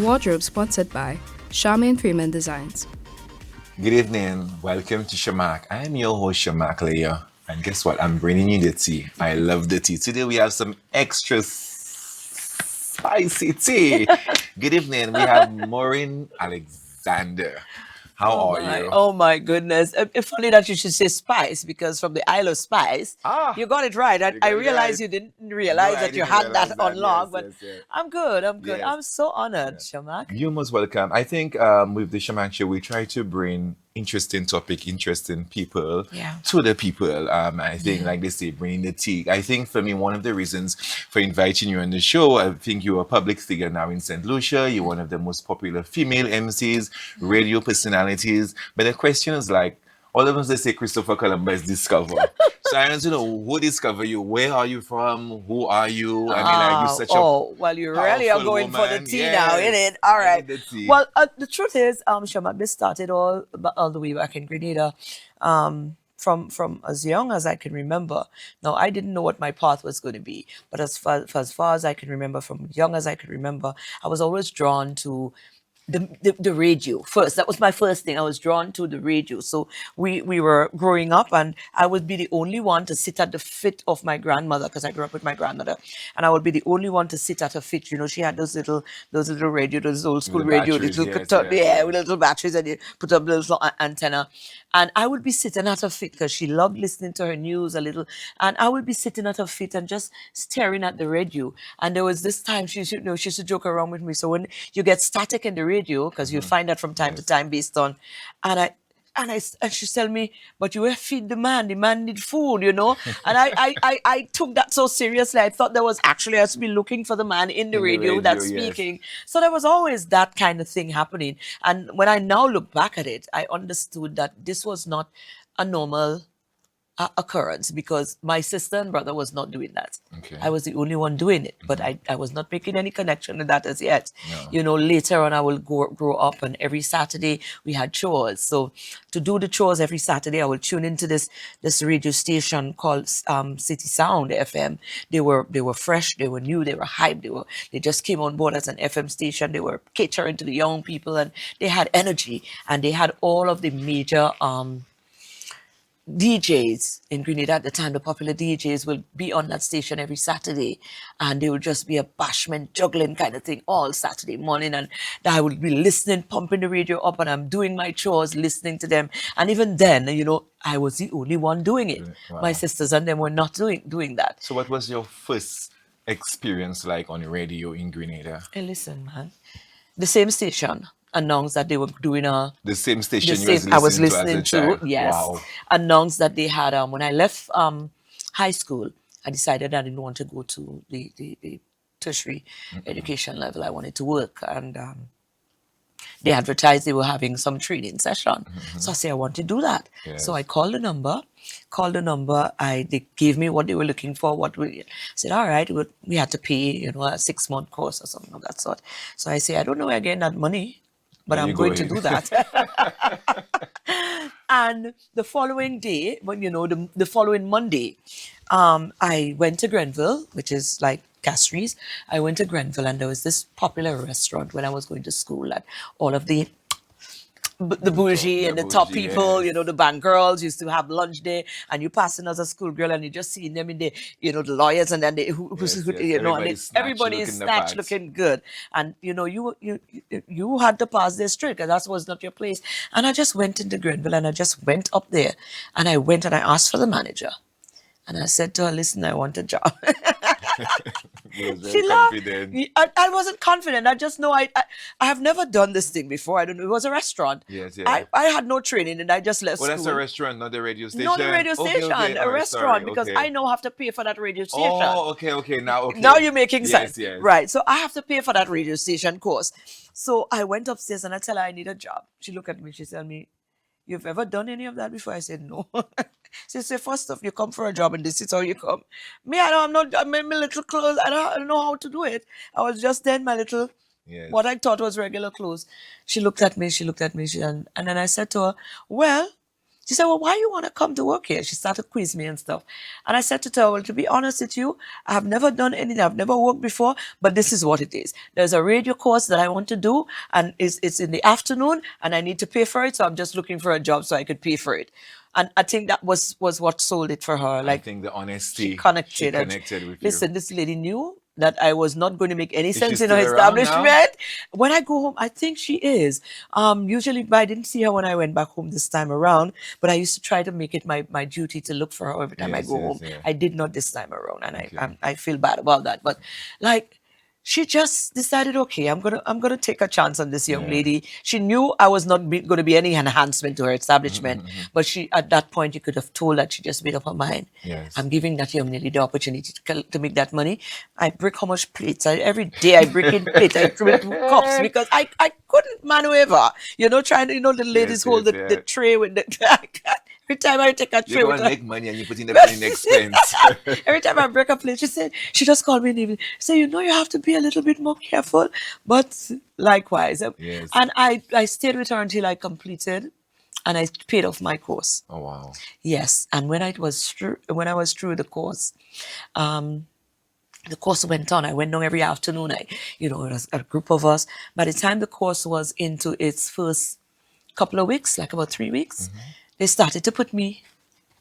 Wardrobe sponsored by Charmaine Freeman Designs. Good evening. Welcome to Sharmark. I'm your host, Sharmark Leah. And guess what? I'm bringing you the tea. I love the tea. Today we have some extra spicy tea. Good evening. We have Mareen Alexander. How are you? Oh my goodness. It's funny that you should say spice because from the Isle of Spice, you got it right. I you got it realized right. you didn't realize No, I that you didn't had realize that that. on log, Yes, but yes, yes. I'm good. I'm good. Yes. I'm so honored, Shamak. You're most welcome. I think with the Shaman Show, we try to bring interesting topic, interesting people Yeah. to the people. I think, like they say, bringing the tea. I think for me, one of the reasons for inviting you on the show, I think you're a public figure now in Saint Lucia. You're one of the most popular female MCs, radio personalities. But the question is like, all of us they say Christopher Columbus discovered. So I want to know who discovered you, where are you from, who are you? I mean, like you're such a Well, you really are powerful going for the woman. tea now, Yes, innit? All I right. need the tea. Well, the truth is, Shamak, this started all the way back in Grenada. From as young as I can remember. Now, I didn't know what my path was going to be, but as far as I can remember, from young as I can remember, I was always drawn to the radio first. That was my first thing. I was drawn to the radio. So we were growing up, and I would be the only one to sit at the feet of my grandmother because I grew up with my grandmother, and I would be the only one to sit at her feet. You know, she had those little radio, those old school the radio, batteries, little yes, yes, yes. with little batteries, and you put up the little antenna, and I would be sitting at her feet because she loved listening to her news a little, and I would be sitting at her feet and just staring at the radio. And there was this time she used to joke around with me. So when you get static in the radio, because you find that from time to time based on, and I. And she tell me, but you will feed the man need food, you know. And I took that so seriously. I thought there was actually I was be looking for the man in the In the radio that's radio, yes. speaking. So there was always that kind of thing happening. And when I now look back at it, I understood that this was not a normal occurrence because my sister and brother was not doing that. Okay. I was the only one doing it, but I was not making any connection with that as yet. No. You know, later on I will grow up, and every Saturday we had chores. So to do the chores every Saturday, I will tune into this radio station called City Sound FM. They were fresh, they were new, they were hyped, they just came on board as an FM station. They were catering to the young people, and they had energy, and they had all of the major DJs in Grenada at the time. The popular DJs will be on that station every Saturday, and they would just be a bashment juggling kind of thing all Saturday morning. And I would be listening, pumping the radio up, and I'm doing my chores, listening to them. And even then, you know, I was the only one doing it. Wow. My sisters and them were not doing that. So what was your first experience like on the radio in Grenada? Hey, listen, man, the same station announced that they were doing The same station the you same I was was listening listening to as a child? yes, Wow. announced that they had when I left high school, I decided I didn't want to go to the tertiary education level. I wanted to work, and they advertised they were having some training session. So I said I want to do that. Yes. So I called the number. They gave me what they were looking for. I said, all right, we had to pay, you know, a 6-month course or something of that sort. So I say, I don't know where I'm getting that money, but There I'm you going go. to do that. And the following day, the following Monday, I went to Grenville, which is like Castries. I went to Grenville, and there was this popular restaurant when I was going to school, and all of the bougie and the top bougie, people, yes. you know, the bank girls used to have lunch there, and you passing as a schoolgirl, and you just seeing them in the, you know, the lawyers, and then they, Yes, yes. you know, and Everybody everybody is snatched snatched looking looking good, and you know, you had to pass their street, and that was not your place. And I just went into Grenville, and I just went up there, and I went and I asked for the manager, and I said to her, listen, I want a job. You was very She laughed. confident. I wasn't confident. I just know I have never done this thing before. I don't know. It was a restaurant. Yes, yeah. I had no training, and I just left Oh, school. that's a restaurant, not the radio station. Not a radio Okay, station, okay. a All right, restaurant, sorry, because okay. I now have to pay for that radio station. Oh, okay. Now you're making Yes, sense. yes. Right. So I have to pay for that radio station course. So I went upstairs and I tell her I need a job. She looked at me, she said me, you've ever done any of that before? I said, no. She said, first off, you come for a job and this is how you come. Me, I'm in my little clothes. I don't know how to do it. I was just then my little, Yes. what I thought was regular clothes. She looked at me, and then I said to her, well, She said, well, why you want to come to work here? She started to quiz me and stuff. And I said to her, well, to be honest with you, I have never done anything. I've never worked before, but this is what it is. There's a radio course that I want to do, and it's in the afternoon, and I need to pay for it. So I'm just looking for a job so I could pay for it. And I think that was what sold it for her. I Like, think the honesty. she connected. She connected with you. Listen, this lady knew that I was not going to make any Is sense she in her still around now? establishment. When I go home, I think she is. Usually, but I didn't see her when I went back home this time around. But I used to try to make it my duty to look for her every time I Yes, go yes, home. yeah. I did not this time around, and Okay. I feel bad about that. But like, she just decided, okay, I'm gonna take a chance on this young Yeah. lady. She knew I was not going to be any enhancement to her establishment, but she, at that point, you could have told that she just made up her mind. Yes. I'm giving that young lady the opportunity to make that money. I break how much plates. Every day I break in plates. I break cups because I couldn't maneuver. Trying to, the ladies Yes, hold yes, the yeah. tray with the. Every time I take a You tray go with and her, make money and you put in the expense. every time I break a plate, she just called me in the evening. Say, you have to be a little bit more careful. But likewise. Yes. And I stayed with her until I completed, and I paid off my course. Oh wow. Yes. And when I was through the course, the course went on. I went down every afternoon. It was a group of us. By the time the course was into its first couple of weeks, like about 3 weeks, they started to put me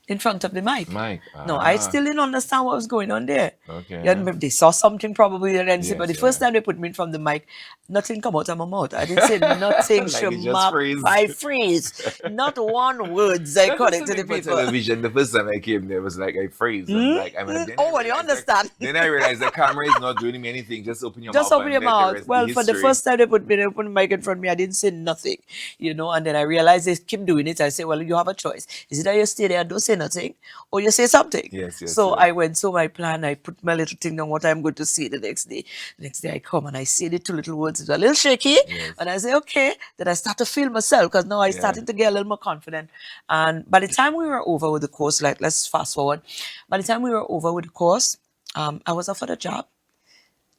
in front of the mic. Mike. No, I still didn't understand what was going on there. Okay. Yeah, they saw something probably and then Yes, but the first yeah. time they put me in front of the mic, nothing come out of my mouth. I didn't say nothing. Like it just Sharmark, freeze. I freeze. Not one words I call it to the For people. television, the first time I came there was like I freeze. I'm like, then Oh, I well, you realized, understand. Then I realized the camera is not doing me anything. Just open your Just mouth. open and your let the mouth. rest Well, be for the history. first time they put the mic in front of me, I didn't say nothing, and then I realized they keep doing it. I say, well, you have a choice. Is it that you stay there and don't say nothing, or you say something? Yes, yes, So yes. I went, so my plan, I put my little thing on what I'm going to say the next day. The next day I come and I say the two little words. It's a little shaky. Yes. And I say, okay. Then I start to feel myself because now I started to get a little more confident. And by the time we were over with the course, like let's fast forward. By the time we were over with the course, I was offered a job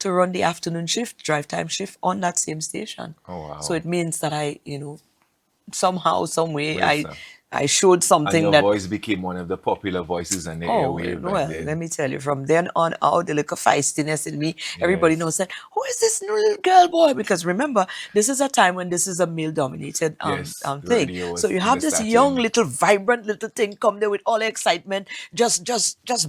to run the afternoon shift, drive time shift on that same station. Oh, wow. So it means that I, somehow, some way, Yes, sir. I showed And something your that. voice became one of the popular voices on the Oh, airwave. well, and then- let me tell you, from then on out, the little feistiness in me, everybody Yes. knows that, who is this new little girl boy? Because remember, this is a time when this is a male-dominated Yes, thing. radio was So you in have the this starting. young, little, vibrant little thing come there with all the excitement, just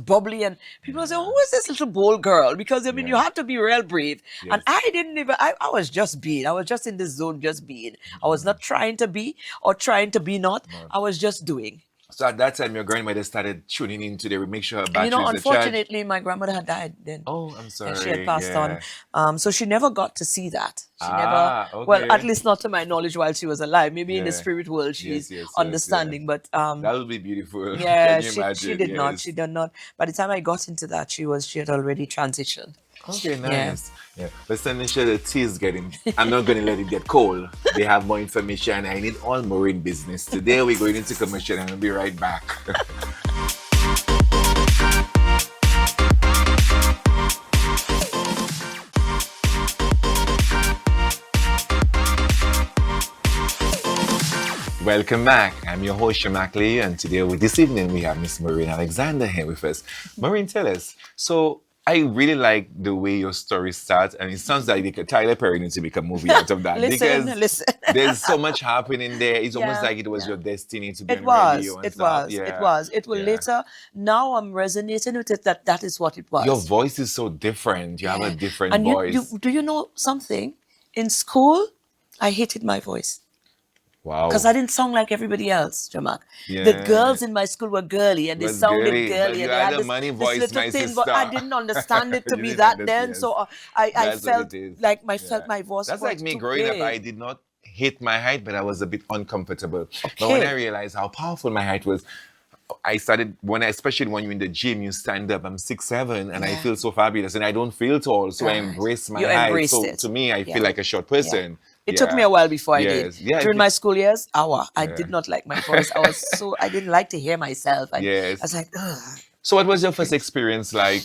bubbly, and people say, who is this little bold girl? Because, you Yeah. have to be real brave. And Yes. I didn't even, I was just being. I was just in this zone, just being. I was not trying to be or trying to be not. I was just doing. So at that time, your grandmother started tuning into the make sure her batteries are charged. Unfortunately, my grandmother had died then. Oh, I'm sorry. And she had passed yeah. on. So she never got to see that. She Ah, never, well, okay. at least not to my knowledge while she was alive. Maybe in the Yeah. spirit world she's Yes, understanding. yes. But That would be beautiful. yeah, Can you imagine? she did not. Yes. She did not. By the time I got into that, she had already transitioned. Okay, nice. Yeah. But Saint Lucia, the tea is getting. I'm not going to let it get cold. They have more information. I need all Mareen business. Today we're going into commercial and I'll be right back. Welcome back. I'm your host, Sharmark, and today, this evening, we have Miss Mareen Alexander here with us. Mareen, tell us. So, I really like the way your story starts, and it sounds like Tyler Perry needs to make a movie out of that. Listen. There's so much happening there. It's almost Yeah, like it was yeah. your destiny to be It on was. radio and It stuff. was. Yeah. It was. It will Yeah. later. Now I'm resonating with it that is what it was. Your voice is so different. You have a different and voice. do you know something? In school, I hated my voice. Wow. Because I didn't sound like everybody else, Sharmark. Yeah. The girls in my school were girly and they Was sounded girly, girly. but you And they had had a this, money this voice, little my thing, but I sister. didn't understand it to You be didn't that understand, then. yes. So I That's what felt it is. like Yeah. felt my voice That's was like me too growing up. big. I did not hate my height, but I was a bit uncomfortable. But when I realized how powerful my height was, I started especially when you're in the gym, you stand up. I'm 6'7", and I Yeah. feel so fabulous, and I don't feel tall, so I Right. embrace my You height. embraced So it. to me, I Yeah. feel like a short person. It took me a while before I did. Yes. Yeah, During my school years, I Yeah. did not like my voice. I didn't like to hear myself. I Yes. was like, ugh. So what was your first experience like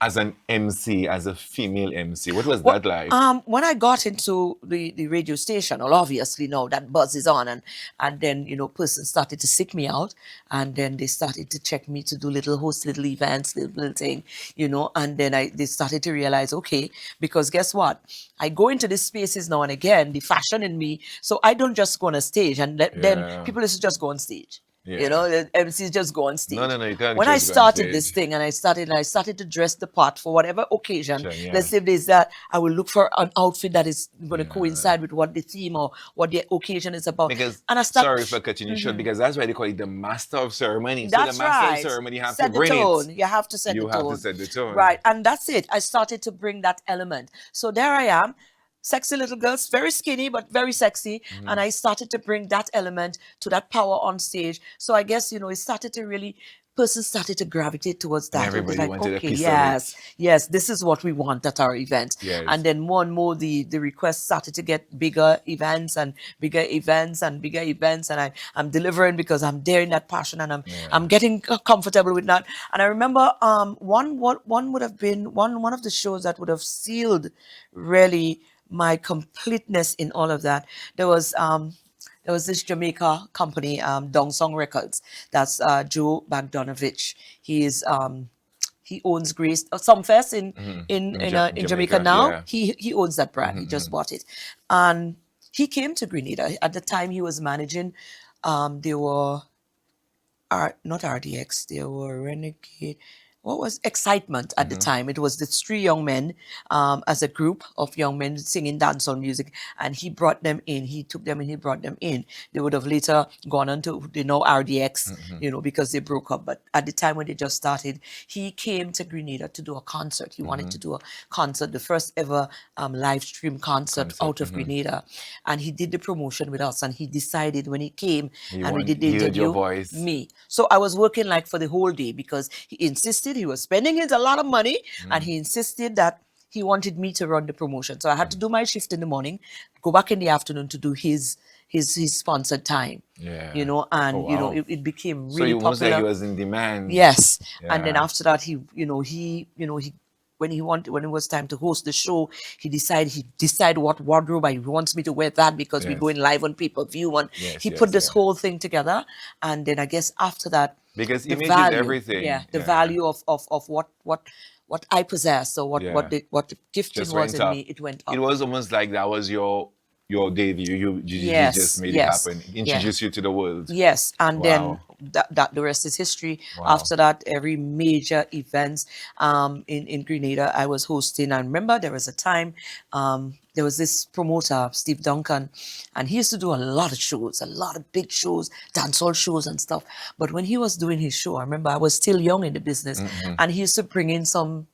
as an MC, as a female MC? What was that like? When I got into the radio station, well, obviously now that buzz is on, and then persons started to seek me out, and then they started to check me to do host little events, little thing, and then they started to realize, okay, because guess what? I go into these spaces now and again, the fashion in me, so I don't just go on a stage and then people used to just go on stage. Yeah. The MCs just go on stage. No, you can't when I just go on started this stage. thing and I started to dress the part for whatever occasion. Sure, yeah. Let's say if there's that, I will look for an outfit that is going to coincide with what the theme or what the occasion is about. Because, and I sorry for cutting you short, because that's why they call it the master of ceremony. That's so the master right. of ceremony have set to bring the tone. it. You have to set You the have tone. to set the tone. Right. And that's it. I started to bring that element. So there I am. Sexy little girls, very skinny but very sexy, and I started to bring that element to that power on stage. So I guess it started to really, persons started to gravitate towards that. Everybody It was wanted a okay, piece of yes, this is what we want at our event. Yes. And then more and more the requests started to get bigger events and bigger events and bigger events, and I'm delivering because I'm there in that passion, and I'm getting comfortable with that. And I remember one would have been one of the shows that would have sealed really my completeness in all of that. There was this Jamaica company, Dong Song Records. That's Joe Bogdanovich. He owns Grace Sumfest in Jamaica now. Yeah. He owns that brand. He just bought it, and he came to Grenada at the time. He was managing. They were not RDX. They were Renegade. What was Excitement at the time? It was these three young men, as a group of young men singing dancehall music, and he brought them in. He took them and he brought them in. They would have later gone on to RDX, because they broke up. But at the time when they just started, he came to Grenada to do a concert. He wanted to do a concert, the first ever live stream concert out of Grenada, and he did the promotion with us. And he decided when he came we did the he heard your interview, voice. me. So I was working like for the whole day because he insisted. He was spending a lot of money, and he insisted that he wanted me to run the promotion. So I had to do my shift in the morning, go back in the afternoon to do his sponsored time. Yeah. It became really so you almost popular. like he was in demand. Yes. Yeah. And then after that, he when it was time to host the show, he decided what wardrobe he wants me to wear that because we're going live on pay-per-view, and he put this whole thing together. And then I guess after that, because the image value, is everything. the value of what I possess, or what the gifting Just was went in up. me, it went up. It was almost like that was your debut. You just made it happen. Introduced you to the world. Yes, and then Wow. that the rest is history. Wow. After that, every major events in Grenada I was hosting. I remember there was a time there was this promoter, Steve Duncan, and he used to do a lot of shows, a lot of big shows, dancehall shows and stuff. But when he was doing his show, I remember I was still young in the business, and he used to bring in some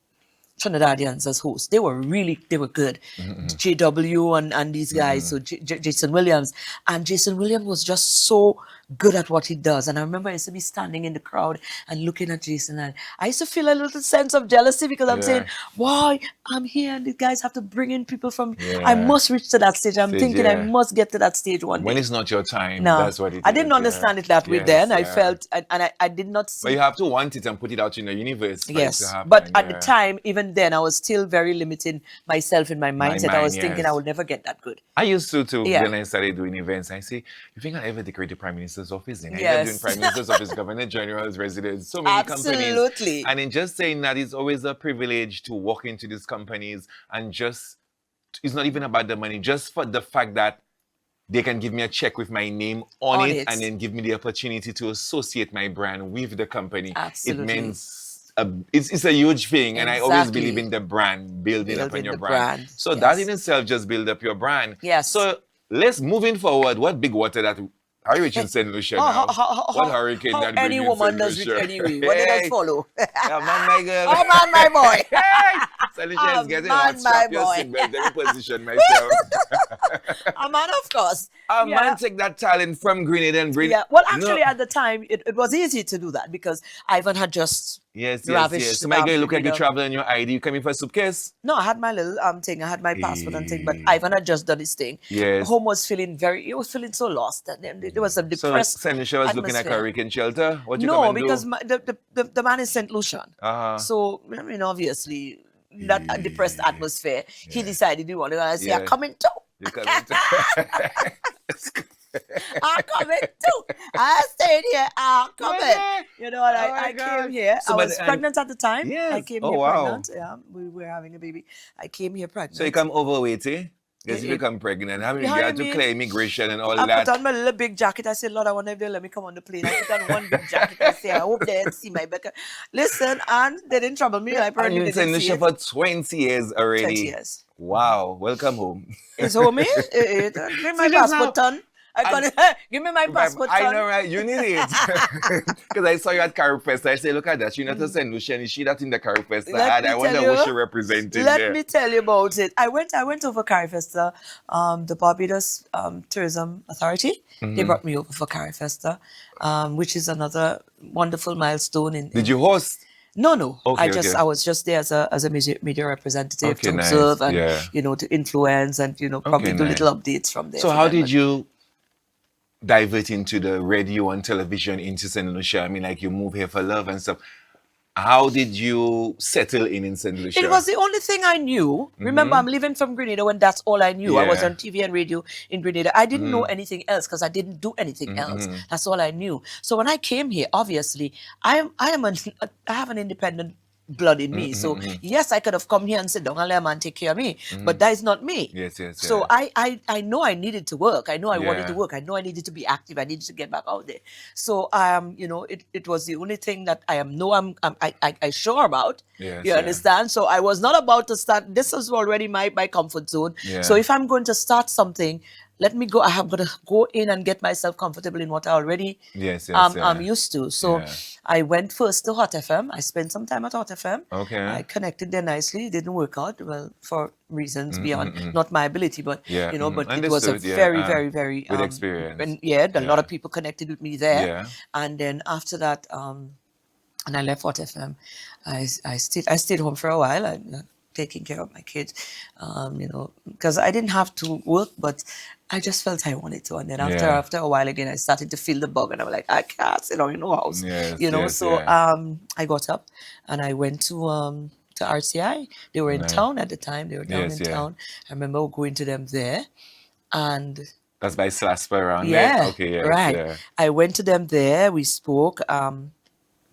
Trinidadians as hosts. They were good. JW and these guys, so Jason Williams. And Jason Williams was just so good at what he does. And I remember I used to be standing in the crowd and looking at Jason, and I used to feel a little sense of jealousy because I'm saying, why I'm here and these guys have to bring in people from, I must reach to that stage. I'm thinking I must get to that stage one day. When it's not your time, No, that's what it is. I didn't understand it that way then. I yeah. felt, and I did not see. But you have to want it and put it out in the universe. For it Yes, to happen, but at the time, even then, I was still very limiting myself in my mindset. I was thinking I would never get that good. I used to too. Yeah. When I started doing events, I say, you think I'll ever decorate the Prime Minister's office? And I Yes. ended up doing Prime Minister's office, Governor General's residence, so many companies. Absolutely. And in just saying that, it's always a privilege to walk into these companies and just, it's not even about the money, just for the fact that they can give me a check with my name on it and then give me the opportunity to associate my brand with the company. Absolutely. It means it's a huge thing. And I always believe in the brand, building up on your brand. So that in itself just build up your brand. Yes. So let's moving forward. What big water that are you reaching Saint Lucia now? What hurricane that bring any you in woman Saint does it Lucia? anyway. What did I follow? Yeah, man, my girl. Oh man, my boy. Hey! Saint Lucia is getting hot. Strap your seatbelt. Let me position myself. A man, of course. A Yeah. man take that talent from Grenada and bring. Yeah. Well, No. actually, at the time, it was easy to do that because Ivan had just Yes. ravished. So my girl, look like you Grenada. traveling your ID. You coming for a suitcase? No, I had my little thing. I had my passport and thing, but Ivan had just done his thing. Yes. Home was feeling he was feeling so lost, and then there was a So depressed. Saint Lucia was looking like a atmosphere. hurricane shelter. What you No, come and because do? the man is Saint Lucian. Uh-huh. So I mean, obviously, that depressed atmosphere. He decided he wanted to say, Yeah. "I'm coming too. You coming I'm coming too. I stayed here. I'm coming." You know, and Oh my I God. came here. So, I but- was pregnant at the time. I Yes. came Oh, here wow. pregnant. Yeah, we were having a baby. I came here pregnant. So you come overweight, eh? Yes, you It- become pregnant. How many Yeah, you I had to mean- clear immigration and all I that? put on my little big jacket. I said, "Lord, I wonder if they'll let me come on the plane." I put on one big jacket. I said, "I hope they didn't see my back." Listen, and they didn't trouble me. I And probably you've been in didn't the see show it. for 20 years already. 20 years. Wow. Welcome home. It's home, eh? Give me my See, just passport, ton. Give me my passport, I ton. know, right? You need it. Because I saw you at Carib Fest. I say, look at that. She's not a Saint Lucian. Is she that in the Carib Fest? Let me I wonder tell what you- she represented Let there. me tell you about it. I went over Carifesta, the Barbados Tourism Authority. They Mm-hmm. brought me over for Carifesta, which is another wonderful milestone in. Did you host? No. Okay, I okay. was just there as a media representative Okay, to nice. observe and Yeah. to influence and probably Okay, do nice. little updates from there. So for how them. did you divert into the radio and television into Saint Lucia? I mean, like you move here for love and stuff. How did you settle in Saint Lucia? It was the only thing I knew. Remember, I'm living from Grenada when that's all I knew. I was Yeah. on TV and radio in Grenada. I didn't know anything else because I didn't do anything else. That's all I knew. So when I came here, obviously, I have an independent blood in me. So yes, I could have come here and said, "Don't let a man take care of me," but that is not me. Yes. So yeah. I know I needed to work. I know I wanted Yeah. to work. I know I needed to be active. I needed to get back out there. So it was the only thing that I sure about. Yes, You yeah. understand? So I was not about to start. This was already my comfort zone. Yeah. So if I'm going to start something, let me go. I have got to go in and get myself comfortable in what I already Yes, I'm used to. So Yeah. I went first to Hot FM. I spent some time at Hot FM. Okay. I connected there nicely. It didn't work out well for reasons beyond not my ability, but Yeah, but it was a understood, yeah. very, very, very Good experience. And a lot Yeah. of people connected with me there. Yeah. And then after that, and I left Hot FM. I stayed home for a while. Taking care of my kids, because I didn't have to work, but I just felt I wanted to. And then Yeah. after a while again, I started to feel the bug, and I'm like, I can't sit down in no house, Yes, So yeah. I got up and I went to RCI. They were in Nice. town at the time. They were down Yes, in yeah. town. I remember going to them there, and That's by Slasper around yeah, there? Okay, yes, right. yeah. I went to them there. We spoke.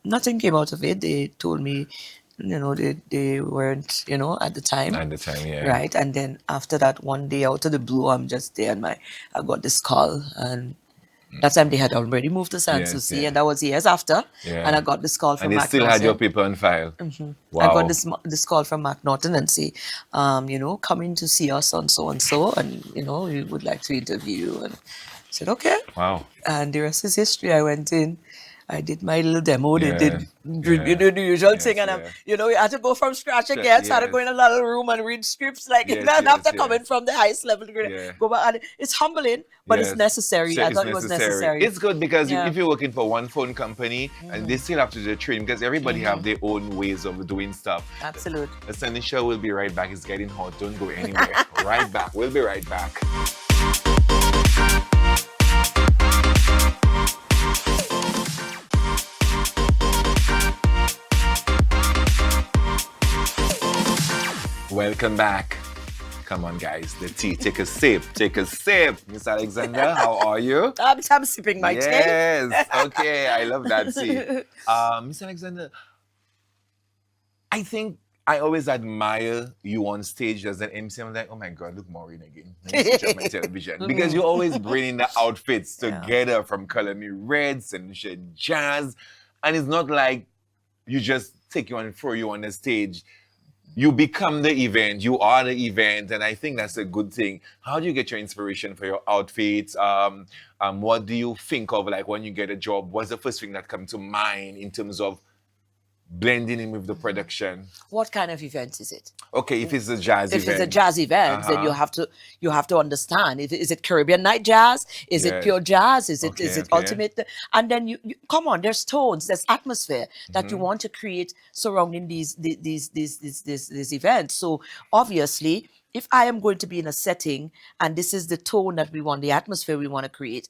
Nothing came out of it. They told me, they weren't, at the time. At the time, yeah. Right. And then after that, one day out of the blue, I'm just there and I got this call. And that time they had already moved to Saint Yes, Lucia, yeah. and that was years after. Yeah. And I got this call from And they Mac still had Norton. your paper on file. Wow. I got this call from Mark Norton and say, coming to see us on so and so, and we would like to interview you. And I said, okay. Wow. And the rest is history. I went in, I did my little demo. Yeah, They did the usual yes, thing, and yeah. we had to go from scratch again. So I had to go in a little room and read scripts, like Yes, and after yes, coming yes. from the highest level, Yeah. go back. And it's humbling, but Yes. it's necessary. So I it's thought it was necessary. It's good because Yeah. if you're working for one phone company and they still have to do the training because everybody have their own ways of doing stuff. Absolute. The Sunday show will be right back. It's getting hot. Don't go anywhere. Right back. We'll be right back. Welcome back. Come on, guys. The tea. Take a sip. Take a sip. Miss Alexander, how are you? I'm sipping my tea. Yes. Okay. I love that tea. Miss Alexander, I think I always admire you on stage as an MC. I'm like, oh my God, look, Mareen again. Let me switch up my television. Because you always bring in the outfits together from Color Me Reds and Jazz. And it's not like you just take you and throw you on the stage. You become the event. You are the event. And I think that's a good thing. How do you get your inspiration for your outfits? What do you think of like when you get a job? What's the first thing that comes to mind in terms of blending in with the production? What kind of event is it? Okay, if it's a jazz If event. it's a jazz event, then you have to understand. Is it Caribbean night jazz? Is it Yes. pure jazz? Is Okay, it okay. ultimate? And then you come on. There's tones. There's atmosphere that you want to create surrounding these events. So obviously, if I am going to be in a setting and this is the tone that we want, the atmosphere we want to create,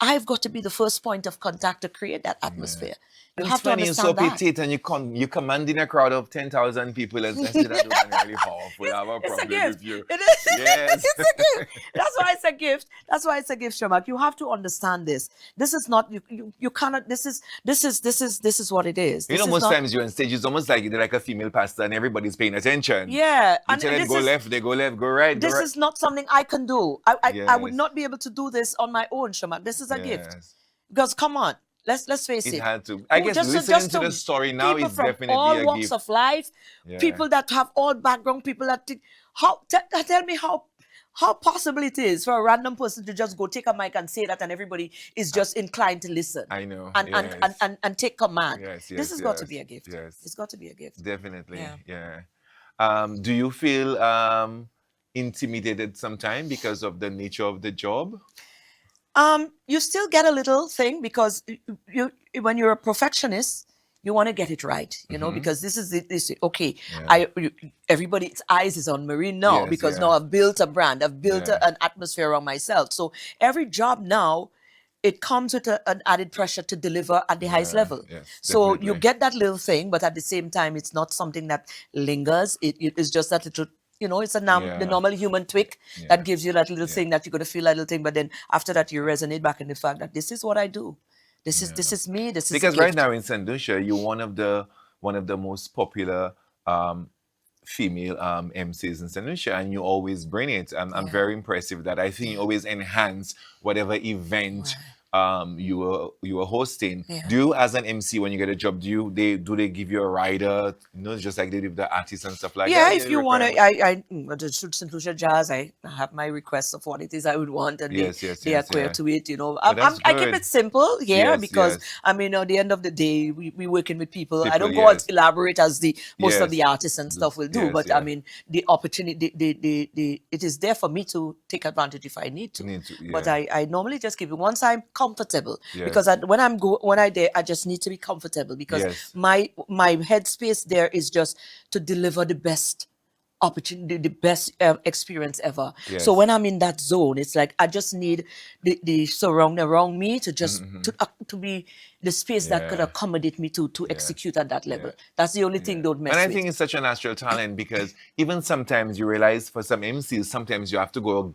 I've got to be the first point of contact to create that atmosphere. You And have it's to funny, you're so understand that. petite and you commanding a crowd of 10,000 people and say that you're really powerful. I have a It's a problem gift. with you. It is. Yes. It's a gift. That's why it's a gift. That's why it's a gift, Sharmark. You have to understand this. This is not you cannot. This is what it is. You This know, is most not, times you're on stage, it's almost like you're like a female pastor and everybody's paying attention. yeah. You And tell them this go is left, they go left, go right. this go right. is not something I can do. I would Yes. not be able to do this on my own, Sharmark. This is a gift. Yes. Because come on, let's face It it. had to. I guess listening to the story now people is from definitely all a walks gift. of life, Yeah. people that have all background, people that think, tell me how possible it is for a random person to just go take a mic and say that and everybody is just inclined to listen. I know. And, Yes. and take command. Yes, This yes, has got to yes, be a gift. yes. It's got to be a gift. Definitely. Yeah. Yeah. Do you feel intimidated sometime because of the nature of the job? You still get a little thing because you when you're a perfectionist, you want to get it right, because this is this. Okay, Yeah. everybody's eyes is on Mareen now Yes, because yeah. now I've built a brand, I've built Yeah. an atmosphere around myself. So every job now, it comes with an added pressure to deliver at the highest Yeah, level. yes, So you definitely. get that little thing, but at the same time, it's not something that lingers. It is just that little. It's the Yeah. normal human tweak that gives you that little thing that you're gonna feel that little thing, but then after that you resonate back in the fact that this is what I do. This is me. This is Because a right gift. now in Saint Lucia, you're one of the most popular female MCs in Saint Lucia, and you always bring it. I'm very impressive with that. I think you always enhance whatever event you were hosting. Yeah. Do you, as an MC, when you get a job, do they give you a rider? Just like they do with the artists and stuff like Yeah, that. if you want to, the Saint Lucia Jazz, I have my requests of what it is I would want, and Yes, they acquire yeah. to it. that's I keep good. it simple, Yes, because yes. at the end of the day, we working with people. I People, don't go yes. as elaborate as the most of Yes. the artists and stuff will do, Yes, but yeah. I mean the opportunity, it is there for me to take advantage if I need to. But yeah. I normally just keep it once I'm comfortable, Yes. because when I there, I just need to be comfortable because Yes. my headspace there is just to deliver the best opportunity, the best experience ever. Yes. So when I'm in that zone, it's like I just need the surround around me to just to be the space that could Yeah. accommodate me to execute at that level. That's the only thing. Don't mess And I with. think it's such a natural talent because even sometimes you realize for some MCs, sometimes you have to go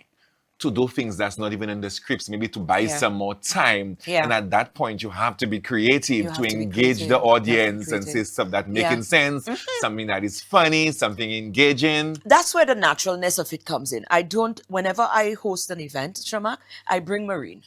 to do things that's not even in the scripts, maybe to buy Yeah. some more time. Yeah. And at that point, you have to be creative You to have to be engage creative. the You have to be audience and say creative. stuff that Yeah. making sense, something that is funny, something engaging. That's where the naturalness of it comes in. Whenever I host an event, Sharmark, I bring Mareen.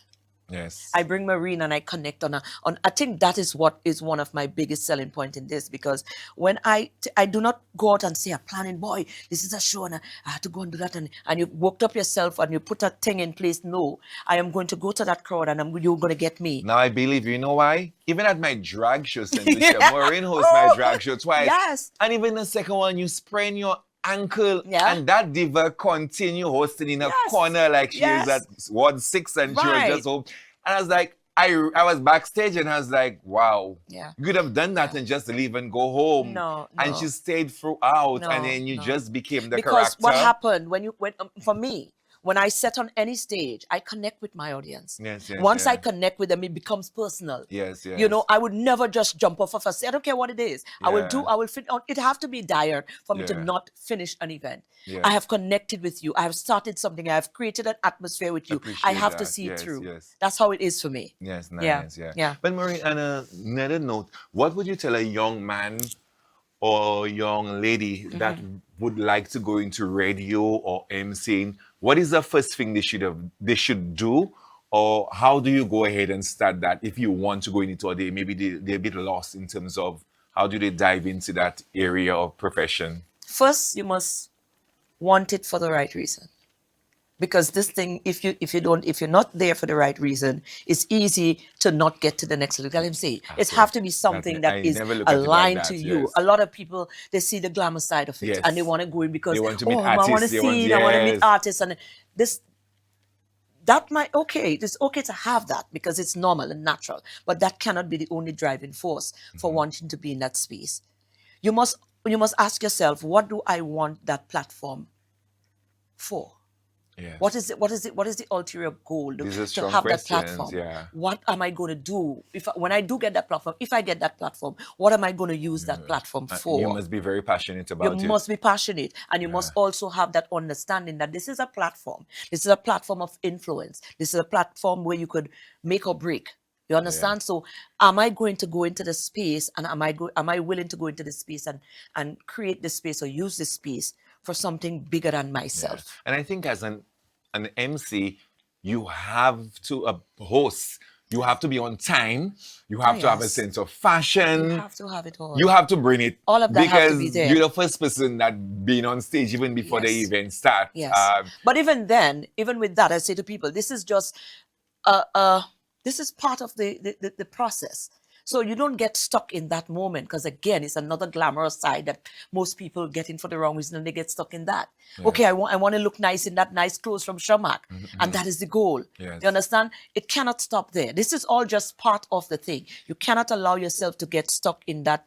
Yes. I bring Mareen and I connect on. I think that is what is one of my biggest selling point in this, because when I do not go out and say, "I'm planning, boy, this is a show and I have to go and do that," and you worked up yourself and you put a thing in place. No, I am going to go to that crowd and you're going to get me. Now I believe, you know why? Even at my drag show, Saint Lucia, Yeah. Mareen hosts my drag show twice. Yes. And even the second one, you sprain your ankle, Yeah. and that diva continue hosting in a Yes. corner like she Yes. is at Ward 6 and she was Right. just home. And I was like, I was backstage and I was like, wow, Yeah. you could have done that and just leave and go home. No, And no. she stayed throughout, No, and then you no. just became the Because character. what happened for me, when I set on any stage, I connect with my audience. Yes, yes, Once yeah. I connect with them, it becomes personal. Yes, yes. I would never just jump off of a stage. I don't care what it is. I will fit on. It have to be dire for me to Yeah. not finish an event. Yeah. I have connected with you. I have started something. I have created an atmosphere with you. I Appreciate have to that. see it Yes, through. yes. That's how it is for me. Yes, Yeah, nice, yeah. yeah. But Marie, on another note, what would you tell a young man or young lady Mm-hmm. that would like to go into radio or MCing? What is the first thing they should do? Or how do you go ahead and start that if you want to go into it, or they're a bit lost in terms of how do they dive into that area of profession? First, you must want it for the right reason. Because this thing, if you're not there for the right reason, it's easy to not get to the next level. Let me say, it have to be something that I is never look at it like aligned that, to you. yes. A lot of people, they see the glamour side of it, Yes. and they want to go in because They want to meet I want to artists, they want- see, I want to meet yes. artists, and this. That might it's okay to have that because it's normal and natural, but that cannot be the only driving force for wanting to be in that space. You must ask yourself, what do I want that platform for? Yes. What is it? What is it? What is the ulterior goal These are to strong have that questions, platform? yeah. What am I going to do when I do get that platform? If I get that platform, what am I going to use that platform for? You must be very passionate You about it. must be passionate, and you must also have that understanding that this is a platform. This is a platform of influence. This is a platform where you could make or break. You understand? So, am I going to go into the space, and am I willing to go into the space and create this space or use this space for something bigger than myself? And I think as an MC, you have to host. You have to be on time. You have to have a yes. sense of fashion. You have to have it all. You have to bring it. All of that because have to be there. You're the first person that been on stage even before the Yes. event starts. Yes. But even then, even with that, I say to people, this is just this is part of the process. So you don't get stuck in that moment, because again, it's another glamorous side that most people get in for the wrong reason, and they get stuck in that. Okay, I want to look nice in that nice clothes from Sharmark, and that is the goal. Yes. You understand? It cannot stop there. This is all just part of the thing. You cannot allow yourself to get stuck in that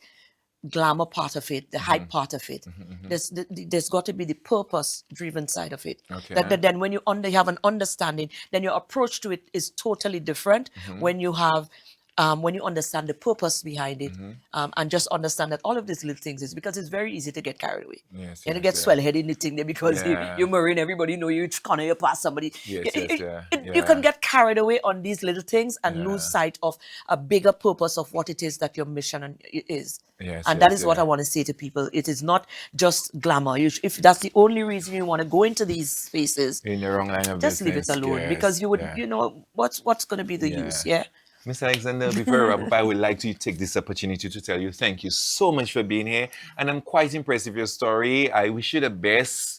glamour part of it, the hype part of it. There's got to be the purpose-driven side of it. Okay. That then when you have an understanding, then your approach to it is totally different. When you have when you understand the purpose behind it, and just understand that all of these little things is because it's very easy to get carried away. Yes, And yes, you get yeah. swell-headed in the thing there because Yeah. you're Marine, everybody know you, each corner you pass somebody. Yes, yes, You yeah. can get carried away on these little things and lose sight of a bigger purpose of what it is that your mission is. Yes, And that yes, is what yeah. I want to say to people. It is not just glamour. If that's the only reason you want to go into these spaces, In the wrong line of just leave it business, alone, yes, because you would, yeah. you know, what's going to be the use? Yeah. Mr. Alexander, before we wrap up, I would like to take this opportunity to tell you thank you so much for being here. And I'm quite impressed with your story. I wish you the best.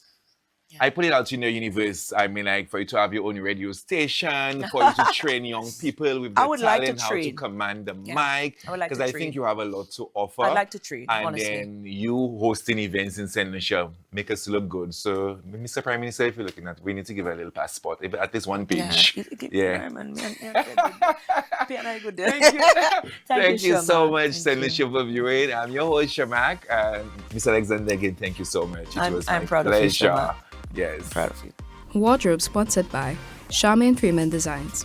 I put it out in the universe. I mean, like, for you to have your own radio station, for you to train young people with the I would like to talent, how to train. command the Yeah. mic. I would like Because to I train. think you have a lot to offer. I'd like to train, And honestly. then you hosting events in Saint Lucia make us look good. So, Mr. Prime Minister, if you're looking at, we need to give a little passport, if at least one page. Yeah. Thank you. Thank you so Sharmark. much, Thank Saint you. Lucia, for viewing. I'm your host, Sharmark. Mr. Alexander, again, thank you so much. It was I'm my proud of you, pleasure. Sharmark. Yes. Proud of you. Wardrobe sponsored by Charmaine Freeman Designs.